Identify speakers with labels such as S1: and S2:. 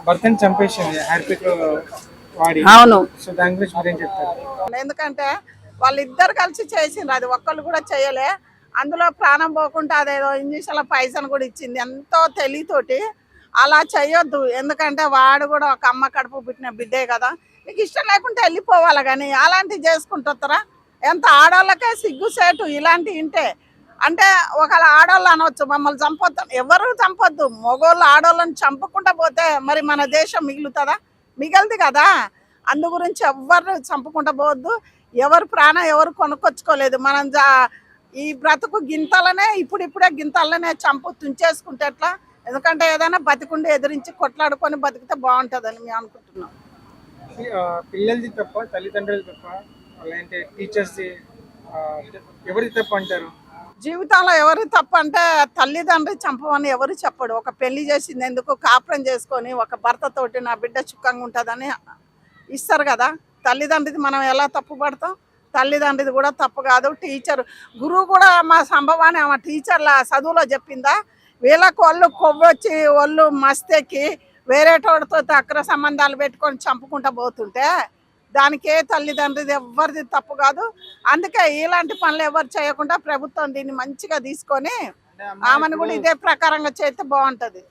S1: భర్తని చంపేసింది హార్పిక్ వాడి.
S2: అవును.
S1: సో దాని గురించి మీరేం చెప్తారు?
S3: ఎందుకంటే వాళ్ళిద్దరు కలిసి చేసిండ్రు, అది ఒక్కళ్ళు కూడా చేయలే. అందులో ప్రాణం పోకుండా అదేదో ఇంజక్షన్ల పైసలు కూడా ఇచ్చింది, ఎంతో తెలివితోటి. అలా చేయొద్దు, ఎందుకంటే వాడు కూడా ఒక అమ్మ కడుపు పుట్టిన బిడ్డే కదా. నీకు ఇష్టం లేకుంటే వెళ్ళిపోవాలి, కానీ అలాంటివి చేసుకుంటారా? ఎంత ఆడవాళ్ళకే సిగ్గుసేటు ఇలాంటి ఇంటే. అంటే ఒకవేళ ఆడవాళ్ళు అనవచ్చు మమ్మల్ని చంపొద్దు, ఎవరు చంపొద్దు. మగోళ్ళు ఆడవాళ్ళని చంపకుండా పోతే మరి మన దేశం మిగులుతుందా? మిగలదు కదా. అందు గురించి ఎవరు చంపకుండా పోవద్దు. ఎవరు ప్రాణం ఎవరు కొనుక్కొచ్చుకోలేదు. మనం ఈ బ్రతుకు గింతలనే ఇప్పుడిప్పుడే గింతలనే చంపు తుంచేసుకుంటే ఎట్లా? ఎందుకంటే ఏదైనా బతికుండి ఎదిరించి కొట్లాడుకొని బతికితే బాగుంటుందని మేము అనుకుంటున్నాం.
S1: పిల్లలది తప్ప, తల్లిదండ్రులది తప్ప, అలాంటి టీచర్స్ది ఎవరిది తప్ప అంటారు?
S3: జీవితంలో ఎవరు తప్ప అంటే తల్లిదండ్రి చంపమని ఎవరు చెప్పడు. ఒక పెళ్లి చేసింది ఎందుకు, కాపురం చేసుకొని ఒక భర్తతోటి నా బిడ్డ సుఖంగా ఉంటుందని ఇస్తారు కదా. తల్లిదండ్రిది మనం ఎలా తప్పు పడతాం? తల్లిదండ్రిది కూడా తప్పు కాదు. టీచర్ గురువు కూడా మా సంభవాన్ని ఆమె టీచర్ల చదువులో చెప్పిందా, వీళ్ళకు వాళ్ళు కొవ్వొచ్చి వాళ్ళు మస్తెక్కి వేరేటోడితో అక్ర సంబంధాలు పెట్టుకొని చంపుకుంటూ పోతుంటే దానికి ఏ తల్లిదండ్రిది ఎవరిది తప్పు కాదు. అందుకే ఇలాంటి పనులు ఎవరు చేయకుండా ప్రభుత్వం దీన్ని మంచిగా తీసుకొని ఆమెను కూడా ఇదే ప్రకారంగా చేస్తే బాగుంటుంది.